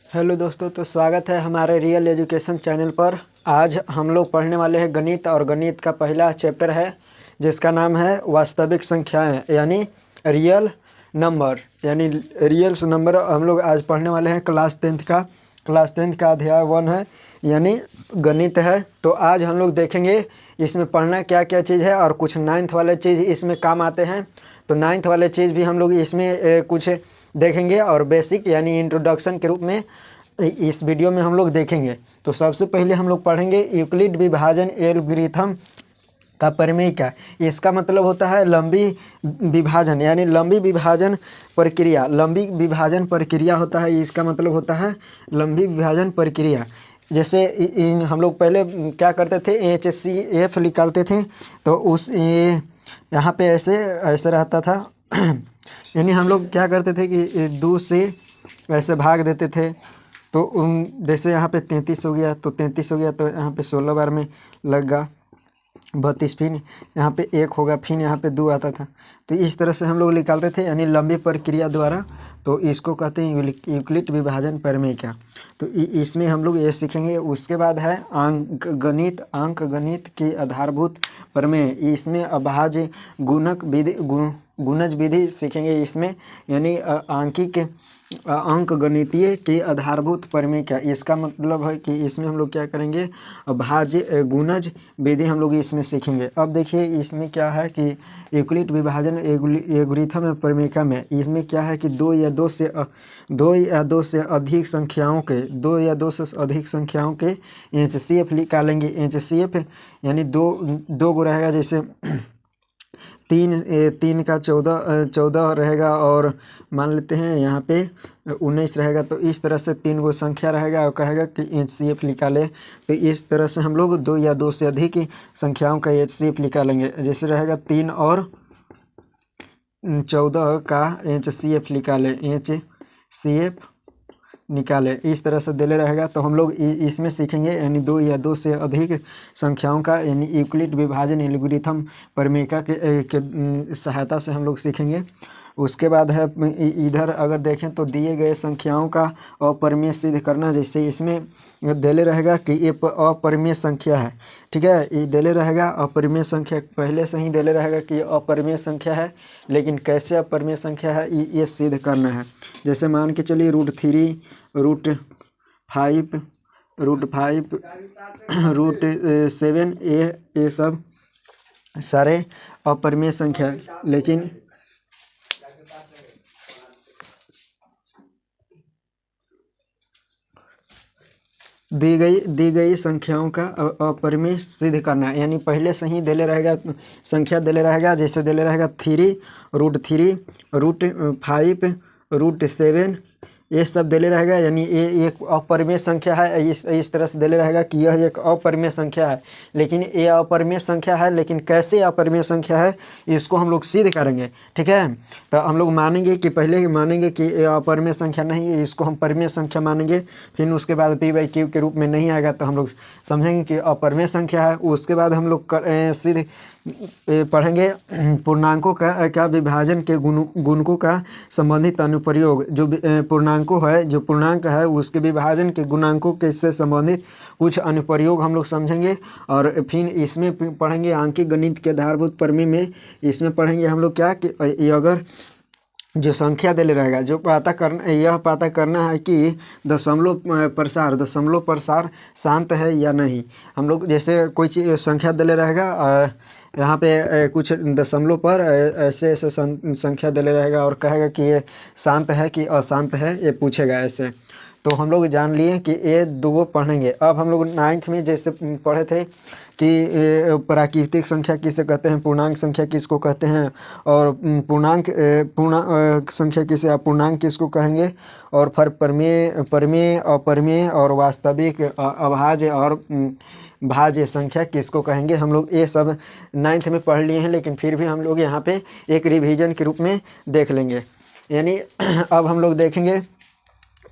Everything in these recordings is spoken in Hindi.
हेलो दोस्तों, तो स्वागत है हमारे रियल एजुकेशन चैनल पर। आज हम लोग पढ़ने वाले हैं गणित, और गणित का पहला चैप्टर है जिसका नाम है वास्तविक संख्याएं यानी रियल नंबर। यानी रियल्स नंबर हम लोग आज पढ़ने वाले हैं। क्लास टेंथ का अध्याय 1 है यानी गणित है। तो आज हम लोग देखेंगे इसमें पढ़ना क्या क्या चीज़ है, और कुछ 9th वाले चीज़ इसमें काम आते हैं। तो 9th वाले चीज़ भी हम लोग इसमें कुछ देखेंगे, और बेसिक यानी इंट्रोडक्शन के रूप में इस वीडियो में हम लोग देखेंगे। तो सबसे पहले हम लोग पढ़ेंगे यूक्लिड विभाजन एल्गोरिथम का प्रमेय क्या। इसका मतलब होता है लंबी विभाजन यानी लंबी विभाजन प्रक्रिया। लंबी विभाजन प्रक्रिया होता है, इसका मतलब होता है लंबी विभाजन प्रक्रिया। जैसे हम लोग पहले क्या करते थे, HCF निकालते थे, तो उस यहाँ पे ऐसे रहता था यानी हम लोग क्या करते थे कि 2 से ऐसे भाग देते थे। तो जैसे यहाँ पे 33 हो गया तो 33 हो गया, तो यहाँ पे 16 बार में लगा 32, फिर यहाँ पे 1 होगा, फिर यहाँ पे 2 आता था। तो इस तरह से हम लोग निकालते थे यानी लंबी प्रक्रिया द्वारा। तो इसको कहते हैं यूक्लिड विभाजन प्रमेय क्या। तो इसमें हम लोग ये सीखेंगे। उसके बाद है अंक गणित की आधारभूत प्रमेय। इसमें अभाज्य गुणज विधि सीखेंगे इसमें, यानी आंकिक अंक गणितीय की आधारभूत प्रमेय क्या। इसका मतलब है कि इसमें हम लोग क्या करेंगे, अभाज्य गुणज विधि हम लोग इसमें सीखेंगे। अब देखिए इसमें क्या है कि यूक्लिड विभाजन एल्गोरिथम प्रमेय में इसमें क्या है कि दो या दो से अधिक संख्याओं के HCF निकालेंगे। HCF यानी दो गो रहेगा, जैसे 3 का 14 रहेगा, और मान लेते हैं यहाँ पे 19 रहेगा। तो इस तरह से 3 गो संख्या रहेगा और कहेगा कि HCF निकाले। तो इस तरह से हम लोग 2 या 2 से अधिक संख्याओं का HCF निकालेंगे। जैसे रहेगा 3 और 14 का HCF निकाले, इस तरह से दिले रहेगा। तो हम लोग इसमें सीखेंगे यानी 2 या 2 से अधिक संख्याओं का यानी यूक्लिड विभाजन एल्गोरिथम प्रमेय के सहायता से हम लोग सीखेंगे। उसके बाद है इधर अगर देखें तो दिए गए संख्याओं का अपरिमेय सिद्ध करना। जैसे इसमें दिले रहेगा कि ये अपरिमेय संख्या है, ठीक है। ये दिले रहेगा अपरिमेय संख्या, पहले से ही दिले रहेगा कि ये अपरिमेय संख्या है, लेकिन कैसे अपरिमेय संख्या है ये सिद्ध करना है। जैसे मान के चलिए √3, √5, √7 ये सब सारे अपरिमेय संख्या, लेकिन दी गई संख्याओं का अपरिमेय सिद्ध करना। यानी पहले से ही दिले रहेगा संख्या दिले रहेगा, जैसे दिले रहेगा 3, √3, √5, √7 ये सब दिले रहेगा। यानी ये एक अपरिमेय संख्या है। इस तरह से दिले रहेगा कि यह एक अपरिमेय संख्या है, लेकिन ये अपरिमेय संख्या है, लेकिन कैसे अपरिमेय संख्या है इसको हम लोग सिद्ध करेंगे, ठीक है। तो हम लोग मानेंगे कि पहले मानेंगे कि ये अपरिमेय संख्या नहीं है, इसको हम परिमेय संख्या मानेंगे। फिर उसके बाद P/Q के रूप में नहीं आएगा तो हम लोग समझेंगे कि अपरिमेय संख्या है। उसके बाद हम लोग सिद्ध पढ़ेंगे पूर्णांकों का विभाजन के गुणकों का संबंधित अनुप्रयोग। जो पूर्णांक है उसके विभाजन के गुणांकों के से संबंधित कुछ अनुप्रयोग हम लोग समझेंगे। और फिर इसमें पढ़ेंगे आंकिक गणित के आधारभूत प्रमेय में। इसमें पढ़ेंगे हम लोग क्या कि अगर जो संख्या दिले रहेगा, जो यह पता करना है कि दशमलव प्रसार शांत है या नहीं। हम लोग जैसे कोई चीज़ संख्या दिले रहेगा, यहाँ पे कुछ दशमलव पर ऐसे संख्या दिले रहेगा और कहेगा कि ये शांत है कि अशांत है, ये पूछेगा ऐसे। तो हम लोग जान लिए कि ये 2 पढ़ेंगे। अब हम लोग 9th में जैसे पढ़े थे कि प्राकृतिक संख्या किसे कहते हैं, पूर्णांक संख्या किसको कहते हैं, और पूर्णांक संख्या किसे अपूर्णांक किसको कहेंगे, और फिर परिमेय, अपरिमेय और वास्तविक, अभाज्य और भाज्य संख्या किसको कहेंगे। हम लोग ये सब 9th में पढ़ लिए हैं, लेकिन फिर भी हम लोग यहाँ पे एक रिवीजन के रूप में देख लेंगे। यानी अब हम लोग देखेंगे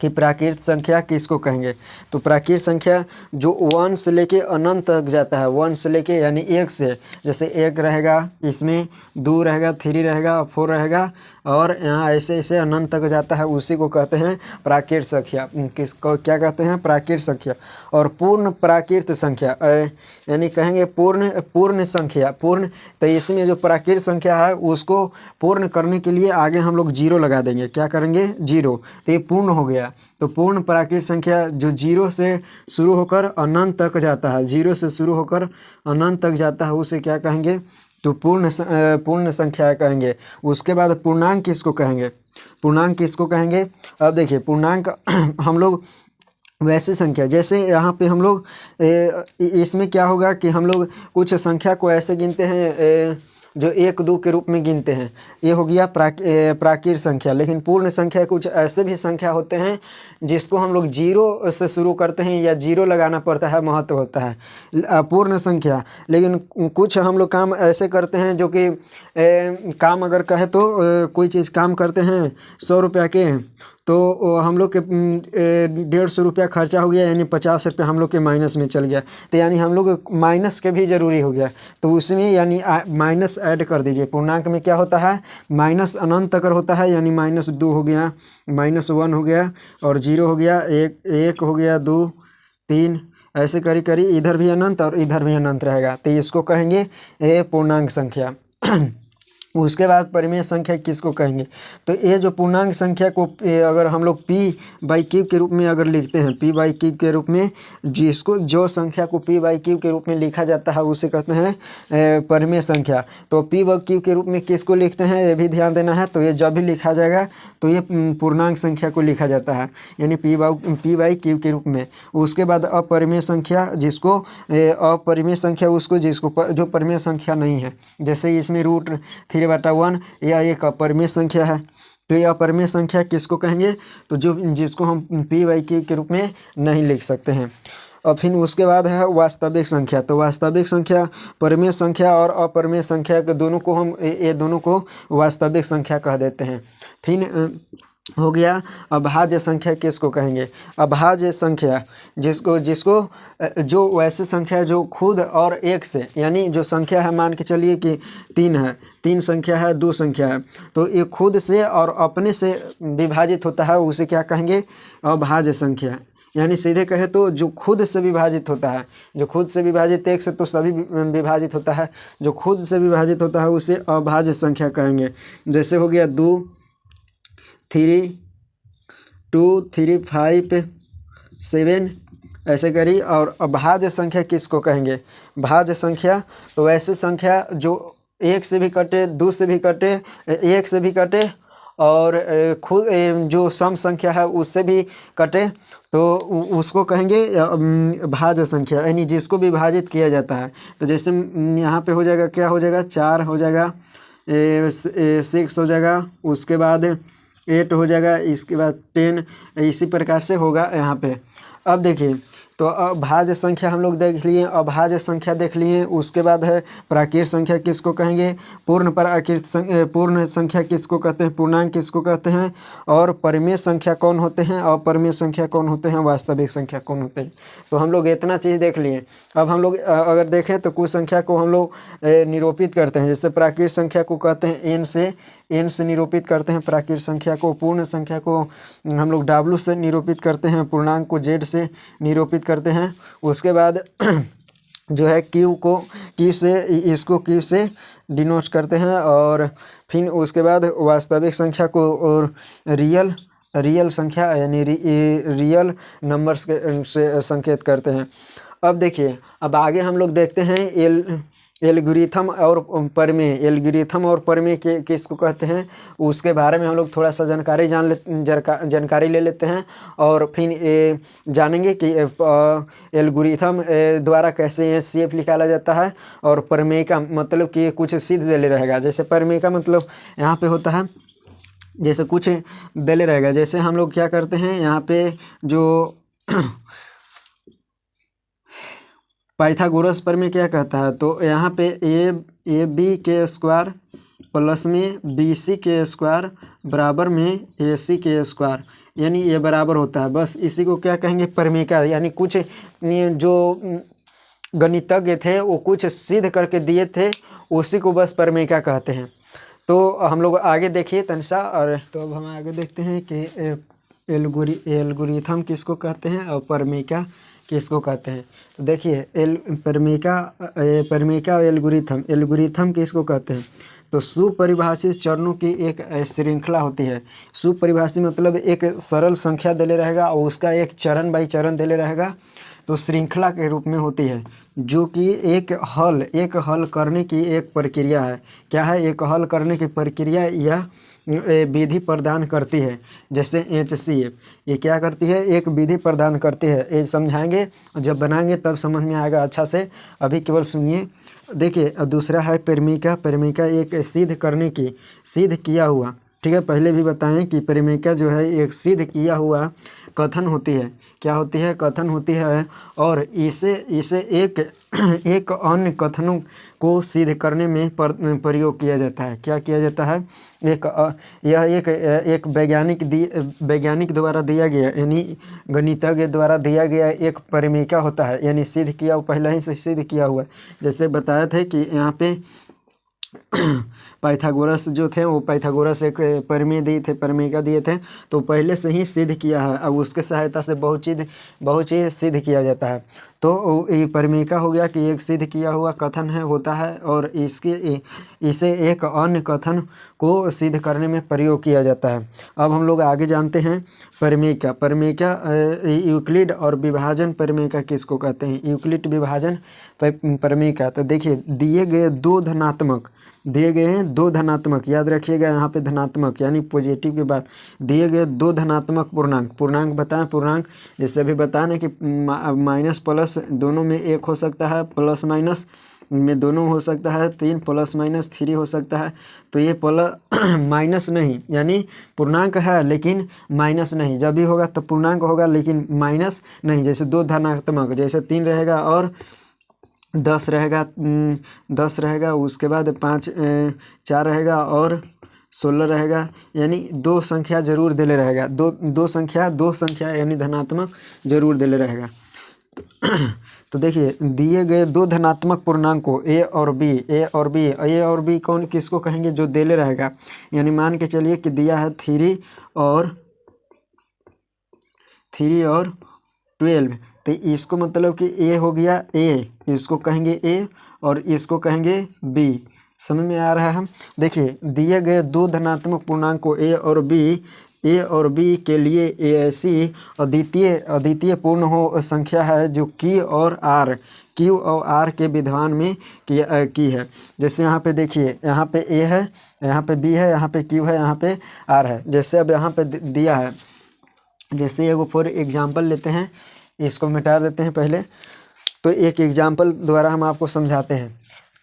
कि प्राकृत संख्या किसको कहेंगे। तो प्राकृत संख्या जो 1 से लेके अनंत तक जाता है, 1 से लेके यानी 1 से, जैसे 1 रहेगा, इसमें 2 रहेगा, 3 रहेगा, 4 रहेगा, और यहाँ ऐसे ऐसे अनंत तक जाता है, उसी को कहते हैं प्राकृत संख्या। किसको क्या कहते हैं? प्राकृत संख्या। और पूर्ण प्राकृत संख्या यानी कहेंगे पूर्ण संख्या। पूर्ण, तो इसमें जो प्राकृत संख्या है उसको पूर्ण करने के लिए आगे हम लोग जीरो लगा देंगे। क्या करेंगे? जीरो। तो ये पूर्ण हो गया। तो पूर्ण प्राकृत संख्या जो जीरो से शुरू होकर अनंत तक जाता है, जीरो से शुरू होकर अनंत तक जाता है, उसे क्या कहेंगे? तो पूर्ण संख्या कहेंगे। उसके बाद पूर्णांक किसको कहेंगे? पूर्णांक किसको कहेंगे? अब देखिए पूर्णांक हम लोग वैसे संख्या, जैसे यहाँ पे हम लोग इसमें क्या होगा कि हम लोग कुछ संख्या को ऐसे गिनते हैं जो 1 2 के रूप में गिनते हैं, ये हो गया प्राकृत संख्या। लेकिन पूर्ण संख्या कुछ ऐसे भी संख्या होते हैं जिसको हम लोग जीरो से शुरू करते हैं या जीरो लगाना पड़ता है, महत्व होता है पूर्ण संख्या। लेकिन कुछ हम लोग काम ऐसे करते हैं जो कि काम अगर कहे तो कोई चीज़ काम करते हैं 100 रुपया के, तो हम लोग के 150 रुपया खर्चा हो गया, यानी 50 रुपया हम लोग के माइनस में चल गया। तो यानी हम लोग माइनस के भी ज़रूरी हो गया, तो उसमें यानी माइनस ऐड कर दीजिए। पूर्णांक में क्या होता है? माइनस अनंत तक होता है, यानी -2 हो गया, -1 हो गया, और 0 हो गया, 1 हो गया, 2 3, ऐसे करी करी इधर भी अनंत और इधर भी अनंत रहेगा। तो इसको कहेंगे पूर्णांक संख्या। उसके बाद परिमेय संख्या किसको कहेंगे? तो ये जो पूर्णांक संख्या को अगर हम लोग p/q के रूप में अगर लिखते हैं, p/q के रूप में, जिसको जो संख्या को p/q के रूप में लिखा जाता है उसे कहते हैं परिमेय संख्या। तो p/q के रूप में किसको लिखते हैं ये भी ध्यान देना है। तो ये जब भी लिखा जाएगा तो ये पूर्णांक संख्या को लिखा जाता है, यानी p/q के रूप में। उसके बाद अपरिमेय संख्या, जिसको अपरिमेय संख्या उसको जिसको जो परिमेय संख्या नहीं है, जैसे इसमें √3/1 यह एक अपरिमेय संख्या है। तो यह अपरिमेय संख्या किसको कहेंगे? तो जिसको हम p/q के रूप में नहीं लिख सकते हैं। और फिर उसके बाद है वास्तविक संख्या। तो वास्तविक संख्या, परिमेय संख्या और अपरिमेय संख्या के दोनों को हम ये दोनों को वास्तविक संख्या कह देते हैं। फिर हो गया अभाज्य संख्या किसको कहेंगे? अभाज्य संख्या जिसको जो वैसे संख्या जो खुद और एक से, यानी जो संख्या है मान के चलिए कि 3 है, 3 संख्या है, 2 संख्या है, तो ये खुद से और अपने से विभाजित होता है, उसे क्या कहेंगे? अभाज्य संख्या। यानी सीधे कहे तो जो खुद से विभाजित होता है, जो खुद से विभाजित, एक से तो सभी विभाजित होता है, जो खुद से विभाजित होता है उसे अभाज्य संख्या कहेंगे। जैसे हो गया 2 3 2 3 5 7, ऐसे करी। और अभाज्य संख्या किसको कहेंगे? भाज्य संख्या, तो वैसे संख्या जो 1 से भी कटे, 2 से भी कटे, 1 से भी कटे, और खुद जो सम संख्या है उससे भी कटे, तो उसको कहेंगे भाज्य संख्या, यानी जिसको विभाजित किया जाता है। तो जैसे यहाँ पे हो जाएगा, क्या हो जाएगा? 4 हो जाएगा, 6 हो जाएगा, उसके बाद 8 हो जाएगा, इसके बाद 10, इसी प्रकार से होगा यहाँ पे। अब देखिए, तो अभाज्य संख्या हम लोग देख लिए, अभाज्य संख्या देख लिए। उसके बाद है प्राकृत संख्या किसको कहेंगे? पूर्ण संख्या किसको कहते हैं? पूर्णांक किसको कहते हैं? और परिमेय संख्या कौन होते हैं? अपरिमेय संख्या कौन होते हैं? वास्तविक संख्या कौन होते हैं? तो हम लोग इतना चीज़ देख लिए। अब हम लोग अगर देखें तो कुछ संख्या को हम लोग निरूपित करते हैं, जैसे प्राकृत संख्या को कहते हैं n से निरूपित करते हैं प्राकृत संख्या को। पूर्ण संख्या को हम लोग w से निरूपित करते हैं, पूर्णांक को z से निरूपित करते हैं। उसके बाद जो है q से, इसको q से डिनोट करते हैं। और फिर उसके बाद वास्तविक संख्या को और रियल संख्या यानी रियल नंबर्स से संकेत करते हैं। अब देखिए, अब आगे हम लोग देखते हैं एल्गोरिथम और परिमेय। एल्गोरिथम और परिमेय किसको कहते हैं उसके बारे में हम लोग थोड़ा सा जानकारी ले लेते हैं, और फिर जानेंगे कि एल्गोरिथम द्वारा कैसे ये शेप निकाला जाता है। और परिमेय का मतलब कि कुछ सिद्ध दे रहेगा। जैसे परिमेय का मतलब यहाँ पे होता है, जैसे कुछ दे रहेगा, जैसे हम लोग क्या करते हैं यहाँ पे जो पाइथागोरस पर में क्या कहता है, तो यहाँ पे ए बी के स्क्वायर प्लस में बी सी के स्क्वायर बराबर में ए सी के स्क्वायर, यानी ये बराबर होता है। बस इसी को क्या कहेंगे? परिमेय का। यानी कुछ जो गणितज्ञ थे वो कुछ सिद्ध करके दिए थे, उसी को बस परिमेय का कहते हैं। तो हम लोग आगे देखिए तनिषा। और तो अब हम आगे देखते हैं कि एल्गोरिथम किसको कहते हैं और परमीका किसको कहते हैं। तो देखिए परमीका और एल्गोरिथम किसको कहते हैं। तो सुपरिभाषित चरणों की एक श्रृंखला होती है। सुपरिभाषित मतलब एक सरल संख्या देले रहेगा और उसका एक चरण बाई चरण देले रहेगा, तो श्रृंखला के रूप में होती है, जो कि एक हल करने की एक प्रक्रिया है। क्या है? एक हल करने की प्रक्रिया यह विधि प्रदान करती है। जैसे HCF ये क्या करती है? एक विधि प्रदान करती है। ये समझाएंगे, जब बनाएंगे तब समझ में आएगा अच्छा से, अभी केवल सुनिए। देखिए दूसरा है परमीका एक सिद्ध किया हुआ, ठीक है। पहले भी बताएं कि परमीका जो है एक सिद्ध किया हुआ कथन होती है। क्या होती है? कथन होती है। और इसे एक अन्य कथनों को सिद्ध करने में प्रयोग किया जाता है। क्या किया जाता है? यह एक वैज्ञानिक द्वारा दिया गया, यानी गणितज्ञ द्वारा दिया गया एक परमीका होता है, यानी सिद्ध किया हुआ, पहले ही से सिद्ध किया हुआ। जैसे बताया था कि यहाँ पे पाइथागोरस जो थे वो पाइथागोरस एक परमीका दिए थे, तो पहले से ही सिद्ध किया है। अब उसके सहायता से बहुत चीज़ सिद्ध किया जाता है। तो ये परमीका हो गया कि एक सिद्ध किया हुआ कथन होता है और इसे एक अन्य कथन को सिद्ध करने में प्रयोग किया जाता है। अब हम लोग आगे जानते हैं परमीका यूक्लिड और विभाजन परमीका किसको कहते हैं। यूक्लिड विभाजन परमीका। तो देखिए दिए गए दो धनात्मक, याद रखिएगा यहाँ पे धनात्मक यानी पॉजिटिव की बात। दिए गए दो धनात्मक पूर्णांक बताएं। पूर्णांक जैसे अभी बताना कि माइनस प्लस दोनों में एक हो सकता है, प्लस माइनस में दोनों हो सकता है, 3 प्लस माइनस 3 हो सकता है। तो ये माइनस नहीं, यानी पूर्णांक है लेकिन माइनस नहीं। जब भी होगा तब पूर्णांक होगा लेकिन माइनस नहीं। जैसे दो धनात्मक, जैसे 3 रहेगा और 10 रहेगा, उसके बाद 4 रहेगा और 16 रहेगा, यानी दो संख्या जरूर देले रहेगा। दो संख्या यानी धनात्मक जरूर देले रहेगा। तो देखिए दिए गए दो धनात्मक पूर्णांक को ए और बी कौन किसको कहेंगे? जो देले रहेगा। यानी मान के चलिए कि दिया है 3 और 12, तो इसको मतलब कि ए हो गया ए, इसको कहेंगे ए और इसको कहेंगे बी। समझ में आ रहा है? देखिए दिए गए दो धनात्मक पूर्णांक को ए और बी के लिए ए ऐसी अद्वितीय पूर्ण हो संख्या है जो क्यू और आर के विधान में की है। जैसे यहाँ पे देखिए, यहाँ पे ए है, यहाँ पे बी है, यहाँ पे क्यू है, यहाँ पे आर है। जैसे अब यहाँ पे दिया है, जैसे एगो फॉर एग्जाम्पल लेते हैं, इसको मिटा देते हैं पहले। तो एक एग्जाम्पल द्वारा हम आपको समझाते हैं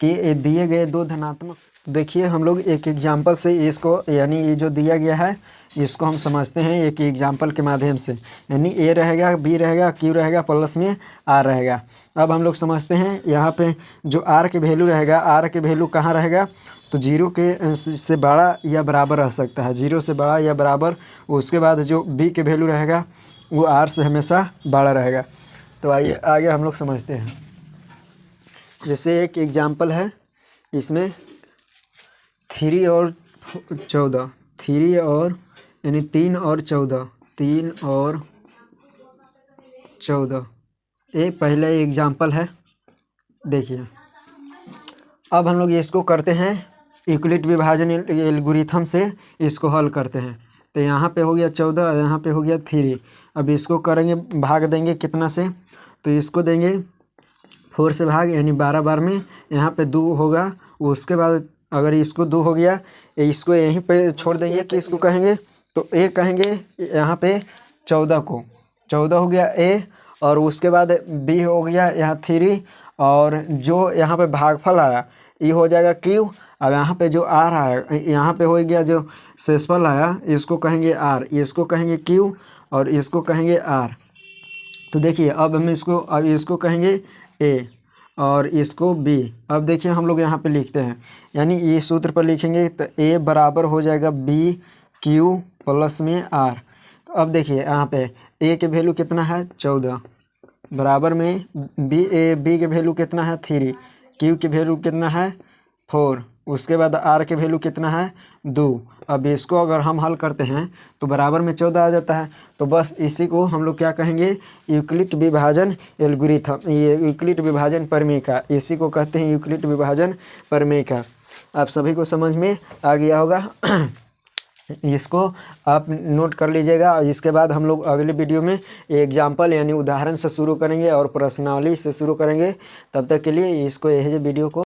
कि दिए गए दो धनात्मक। देखिए हम लोग एक एग्जाम्पल से इसको, यानी ये जो दिया गया है इसको हम समझते हैं एक एग्जाम्पल के माध्यम से। यानी ए रहेगा, बी रहेगा, क्यू रहेगा, प्लस में आर रहेगा। अब हम लोग समझते हैं यहाँ पे जो आर के वैल्यू रहेगा, आर के वैल्यू कहाँ रहेगा? तो 0 के से बड़ा या बराबर रह सकता है, 0 से बड़ा या बराबर। उसके बाद जो बी के वैल्यू रहेगा वो आर से हमेशा बड़ा रहेगा। तो आइए आगे हम लोग समझते हैं। जैसे एक एग्जाम्पल है, इसमें 3 और 14, 3 और यानी 3 और 14 ये पहला एग्जाम्पल है। देखिए अब हम लोग इसको करते हैं यूक्लिड विभाजन एल्गोरिथम से, इसको हल करते हैं। तो यहाँ पे हो गया 14, यहाँ पे हो गया 3। अब इसको करेंगे, भाग देंगे कितना से? तो इसको देंगे 4 से भाग, यानी 12 बार में यहाँ पे 2 होगा। उसके बाद अगर इसको 2 हो गया, इसको यहीं पे छोड़ देंगे कि इसको कहेंगे, तो ए कहेंगे यहाँ पे 14 को, 14 हो गया ए। और उसके बाद बी हो गया यहाँ 3, और जो यहाँ पे भागफल आया ये हो जाएगा क्यू। अब यहाँ पे जो आ रहा है, यहाँ पे हो गया जो शेषफल आया, इसको कहेंगे आर, इसको कहेंगे क्यू और इसको कहेंगे आर। तो देखिए अब इसको कहेंगे ए और इसको बी। अब देखिए हम लोग यहाँ पे लिखते हैं, यानी ये सूत्र पर लिखेंगे तो ए बराबर हो जाएगा बी क्यू प्लस में आर। तो अब देखिए यहाँ पे ए के वैल्यू कितना है? 14, बराबर में बी के वैल्यू कितना है? 3, क्यू के वैल्यू कितना है? 4, उसके बाद आर के वैल्यू कितना है 2। अब इसको अगर हम हल करते हैं तो बराबर में 14 आ जाता है। तो बस इसी को हम लोग क्या कहेंगे, यूक्लिड विभाजन एल्गोरिथम, ये यूक्लिड विभाजन प्रमेय का, इसी को कहते हैं यूक्लिड विभाजन प्रमेय का। आप सभी को समझ में आ गया होगा। इसको आप नोट कर लीजिएगा। और इसके बाद हम लोग अगले वीडियो में एग्जाम्पल यानी उदाहरण से शुरू करेंगे और प्रश्नावली से शुरू करेंगे। तब तक के लिए इसको यही वीडियो को